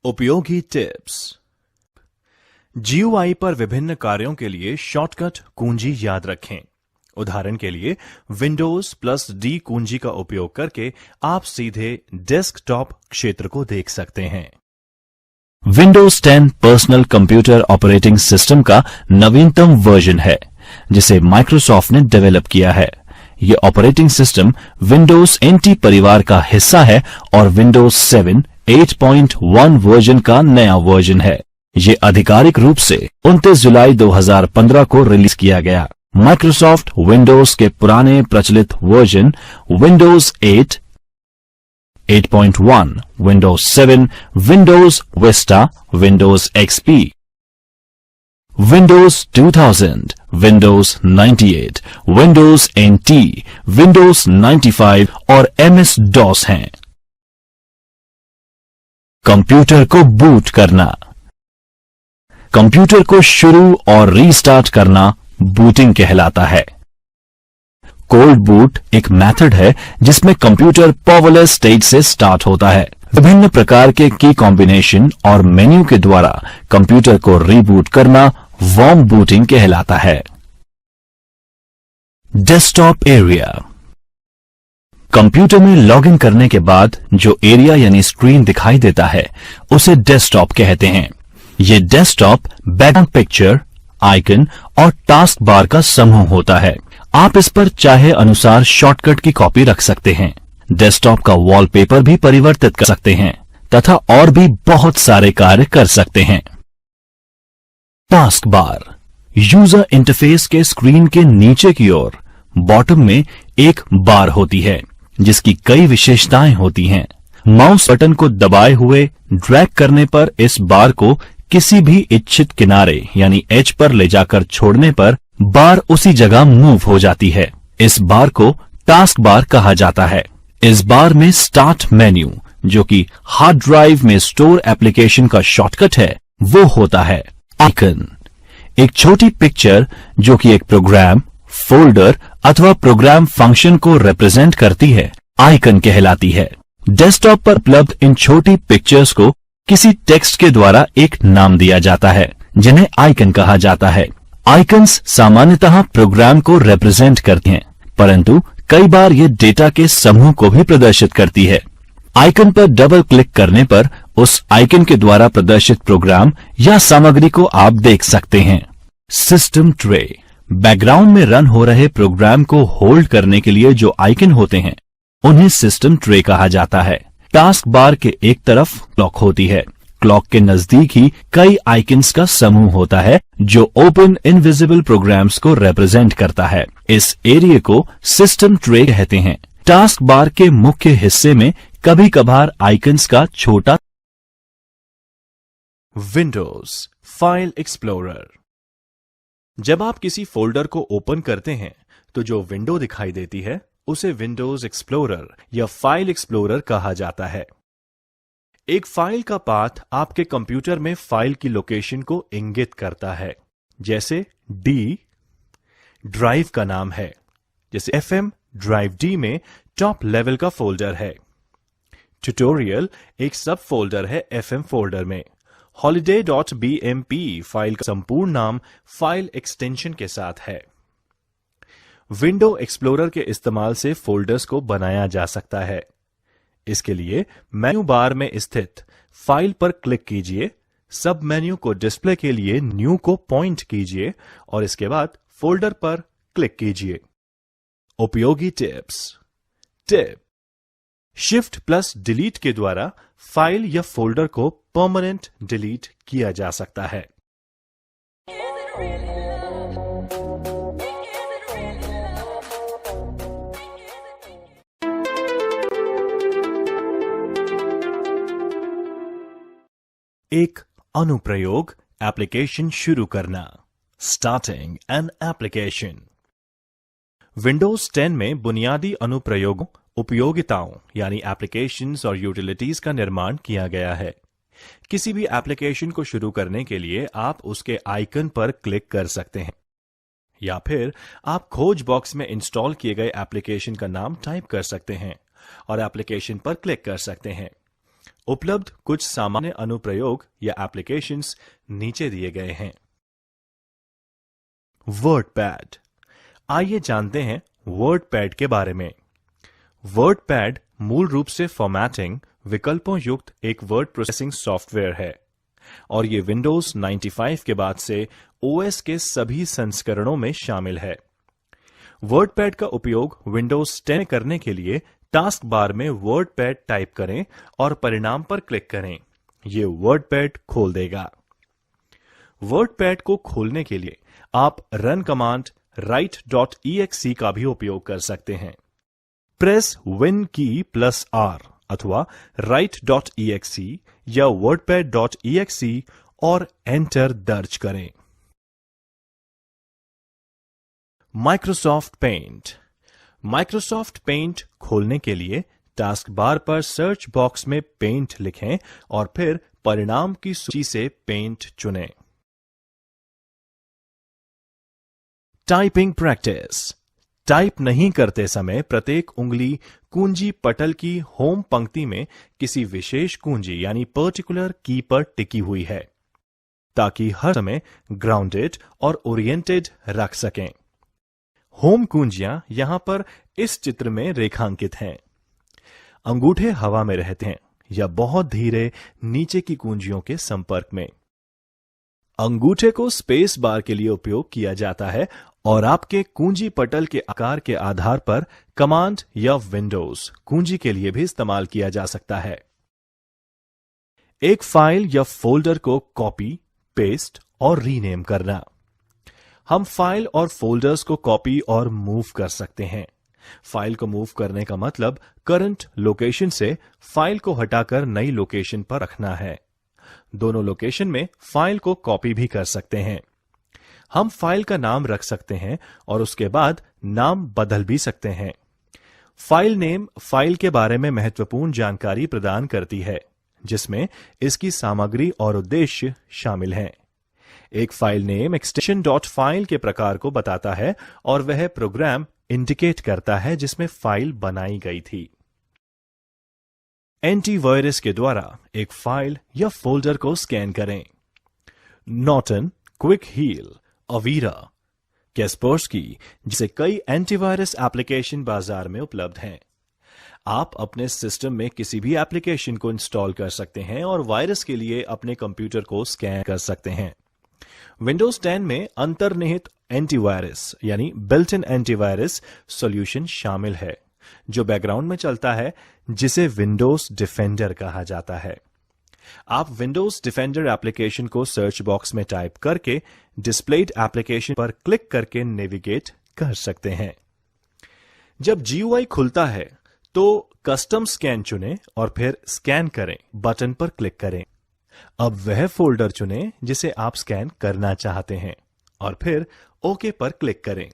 उपयोगी tips. GUI पर विभिन्न कार्यों के लिए शॉर्टकट कुंजी याद रखें। उदाहरण के लिए Windows+D कुंजी का उपयोग करके आप सीधे डेस्कटॉप क्षेत्र को देख सकते हैं। Windows 10 personal computer operating system का नवीनतम वर्जन है, जिसे माइक्रोसॉफ्ट ने डेवलप किया है। ये ऑपरेटिंग सिस्टम Windows NT परिवार का हिस्सा है और Windows 7 8.1 वर्जन का नया वर्जन है। ये आधिकारिक रूप से 29 जुलाई 2015 को रिलीज किया गया। माइक्रोसॉफ्ट विंडोज के पुराने प्रचलित version Windows 8, 8.1, Windows 7, Windows Vista, Windows XP, Windows 2000, Windows 98, Windows NT, Windows 95 और MS-DOS हैं। कंप्यूटर को बूट करना। कंप्यूटर को शुरू और रीस्टार्ट करना बूटिंग कहलाता है। कोल्ड बूट एक मेथड है जिसमें कंप्यूटर पावरलेस स्टेट से स्टार्ट होता है। विभिन्न प्रकार के की कॉम्बिनेशन और मेन्यू के द्वारा कंप्यूटर को रीबूट करना वार्म बूटिंग कहलाता है। Desktop area. कंप्यूटर में लॉगिन करने के बाद जो एरिया यानी स्क्रीन दिखाई देता है उसे डेस्कटॉप कहते हैं। ये डेस्कटॉप बैकग्राउंड पिक्चर, आइकन और टास्क बार का समूह होता है। आप इस पर चाहे अनुसार शॉर्टकट की कॉपी रख सकते हैं। डेस्कटॉप का वॉलपेपर भी परिवर्तित कर सकते हैं तथा और भी बहुत सारे कार्य कर सकते हैं। Task bar. यूजर इंटरफेस के स्क्रीन के नीचे की ओर बॉटम में एक बार होती है जिसकी कई विशेषताएं होती हैं। माउस बटन को दबाए हुए ड्रैग करने पर इस बार को किसी भी इच्छित किनारे यानी एज पर ले जाकर छोड़ने पर बार उसी जगह मूव हो जाती है। इस बार को टास्क बार कहा जाता है। इस बार में स्टार्ट मेन्यू, जो कि हार्ड ड्राइव में स्टोर एप्लीकेशन का शॉर्टकट है, वो होता है। आइकन एक छोटी पिक्चर जो कि एक प्रोग्राम, फोल्डर अथवा प्रोग्राम फंक्शन को रिप्रेजेंट करती है, आइकन कहलाती है। डेस्कटॉप पर उपलब्ध इन छोटी पिक्चर्स को किसी टेक्स्ट के द्वारा एक नाम दिया जाता है, जिन्हें आइकन कहा जाता है। आइकन्स सामान्यतः प्रोग्राम को रिप्रेजेंट करती हैं, परंतु कई बार ये डेटा के समूह को भी प्रदर्शित करती है। आइकन पर डबल क्लिक करने पर उस आइकन के द्वारा प्रदर्शित प्रोग्राम या सामग्री को आप देख सकते हैं। System tray. बैकग्राउंड में रन हो रहे प्रोग्राम को होल्ड करने के लिए जो आइकन होते हैं उन्हें सिस्टम ट्रे कहा जाता है। टास्क बार के एक तरफ क्लॉक होती है। क्लॉक के नजदीक ही कई आइकन्स का समूह होता है जो ओपन इनविजिबल प्रोग्राम्स को रिप्रेजेंट करता है। इस एरिया को सिस्टम ट्रे कहते हैं। टास्क बार के मुख्य हिस्से में कभी कभार आइकन्स का छोटा। Windows file explorer. जब आप किसी फोल्डर को ओपन करते हैं तो जो विंडो दिखाई देती है उसे विंडोज एक्सप्लोरर या फाइल एक्सप्लोरर कहा जाता है। एक फाइल का पाथ आपके कंप्यूटर में फाइल की लोकेशन को इंगित करता है। जैसे D ड्राइव का नाम है, जैसे FM ड्राइव D में टॉप लेवल का फोल्डर है। ट्यूटोरियल एक सब फोल्डर है FM फोल्डर में। holiday.bmp फाइल का संपूर्ण नाम फाइल एक्सटेंशन के साथ है। विंडो एक्सप्लोरर के इस्तेमाल से फोल्डर्स को बनाया जा सकता है। इसके लिए मेन्यू बार में स्थित फाइल पर क्लिक कीजिए, सब मेन्यू को डिस्प्ले के लिए न्यू को पॉइंट कीजिए और इसके बाद फोल्डर पर क्लिक कीजिए। उपयोगी tips. Tip. Shift plus delete के द्वारा फाइल या फोल्डर को परमानेंट डिलीट किया जा सकता है। एक अनुप्रयोग एप्लीकेशन शुरू करना। Starting an application. विंडोज 10 में बुनियादी अनुप्रयोगों, उपयोगिताओं यानी एप्लीकेशंस और यूटिलिटीज का निर्माण किया गया है। किसी भी एप्लीकेशन को शुरू करने के लिए आप उसके आइकन पर क्लिक कर सकते हैं या फिर आप खोज बॉक्स में इंस्टॉल किए गए एप्लीकेशन का नाम टाइप कर सकते हैं और एप्लीकेशन पर क्लिक कर सकते हैं। उपलब्ध कुछ सामान्य अनुप्रयोग या एप्लीकेशंस नीचे दिए गए हैं। वर्डपैड। आइए जानते हैं वर्डपैड के बारे में। वर्डपैड मूल रूप से फॉर्मेटिंग विकल्पों युक्त एक वर्ड प्रोसेसिंग सॉफ्टवेयर है और ये विंडोज 95 के बाद से ओएस के सभी संस्करणों में शामिल है। वर्डपैड का उपयोग विंडोज 10 करने के लिए टास्क बार में वर्डपैड टाइप करें और परिणाम पर क्लिक करें। ये वर्डपैड खोल देगा। वर्डपैड को खोलने के लिए आप रन कमांड write.exe का भी उपयोग कर सकते हैं। प्रेस विन की +R अथवा write.exe या wordpad.exe और एंटर दर्ज करें। Microsoft paint. माइक्रोसॉफ्ट पेंट खोलने के लिए टास्क बार पर सर्च बॉक्स में पेंट लिखें और फिर परिणाम की सूची से पेंट चुनें। Typing practice. टाइप नहीं करते समय प्रत्येक उंगली कुंजी पटल की होम पंक्ति में किसी विशेष कुंजी यानी पर्टिकुलर की पर टिकी हुई है ताकि हर समय ग्राउंडेड और ओरिएंटेड रख सकें। होम कुंजियां यहां पर इस चित्र में रेखांकित हैं। अंगूठे हवा में रहते हैं या बहुत धीरे नीचे की कुंजियों के संपर्क में। अंगूठे को स्पेस बार के लिए उपयोग किया जाता है और आपके कुंजी पटल के आकार के आधार पर कमांड या विंडोज कुंजी के लिए भी इस्तेमाल किया जा सकता है। एक फाइल या फोल्डर को कॉपी, पेस्ट और रीनेम करना। हम फाइल और फोल्डर्स को कॉपी और मूव कर सकते हैं। फाइल को मूव करने का मतलब करंट लोकेशन से फाइल को हटाकर नई लोकेशन पर रखना है। दोनों लोकेशन में फाइल को कॉपी भी कर सकते हैं। हम फाइल का नाम रख सकते हैं और उसके बाद नाम बदल भी सकते हैं। फाइल नेम फाइल के बारे में महत्वपूर्ण जानकारी प्रदान करती है, जिसमें इसकी सामग्री और उद्देश्य शामिल हैं। एक फाइल नेम एक्सटेंशन .file के प्रकार को बताता है और वह प्रोग्राम इंडिकेट करता है जिसमें फाइल बनाई गई थी। एंटीवायरस के द्वारा एक फाइल या फोल्डर को स्कैन करें। नॉर्टन, क्विक हील, अवीरा, कैस्पर्सकी जैसे कई एंटीवायरस एप्लीकेशन बाजार में उपलब्ध हैं। आप अपने सिस्टम में किसी भी एप्लीकेशन को इंस्टॉल कर सकते हैं और वायरस के लिए अपने कंप्यूटर को स्कैन कर सकते हैं। विंडोज 10 में अंतर्निहित एंटीवायरस यानी बिल्ट इन एंटीवायरस सॉल्यूशन शामिल है जो बैकग्राउंड में चलता है, जिसे विंडोज डिफेंडर कहा जाता है। आप विंडोज डिफेंडर एप्लीकेशन को सर्च बॉक्स में टाइप करके डिस्प्लेड एप्लीकेशन पर क्लिक करके नेविगेट कर सकते हैं। जब GUI खुलता है तो कस्टम स्कैन चुनें और फिर स्कैन करें बटन पर क्लिक करें। अब वह फोल्डर चुनें जिसे आप स्कैन करना चाहते हैं और फिर ओके पर क्लिक करें।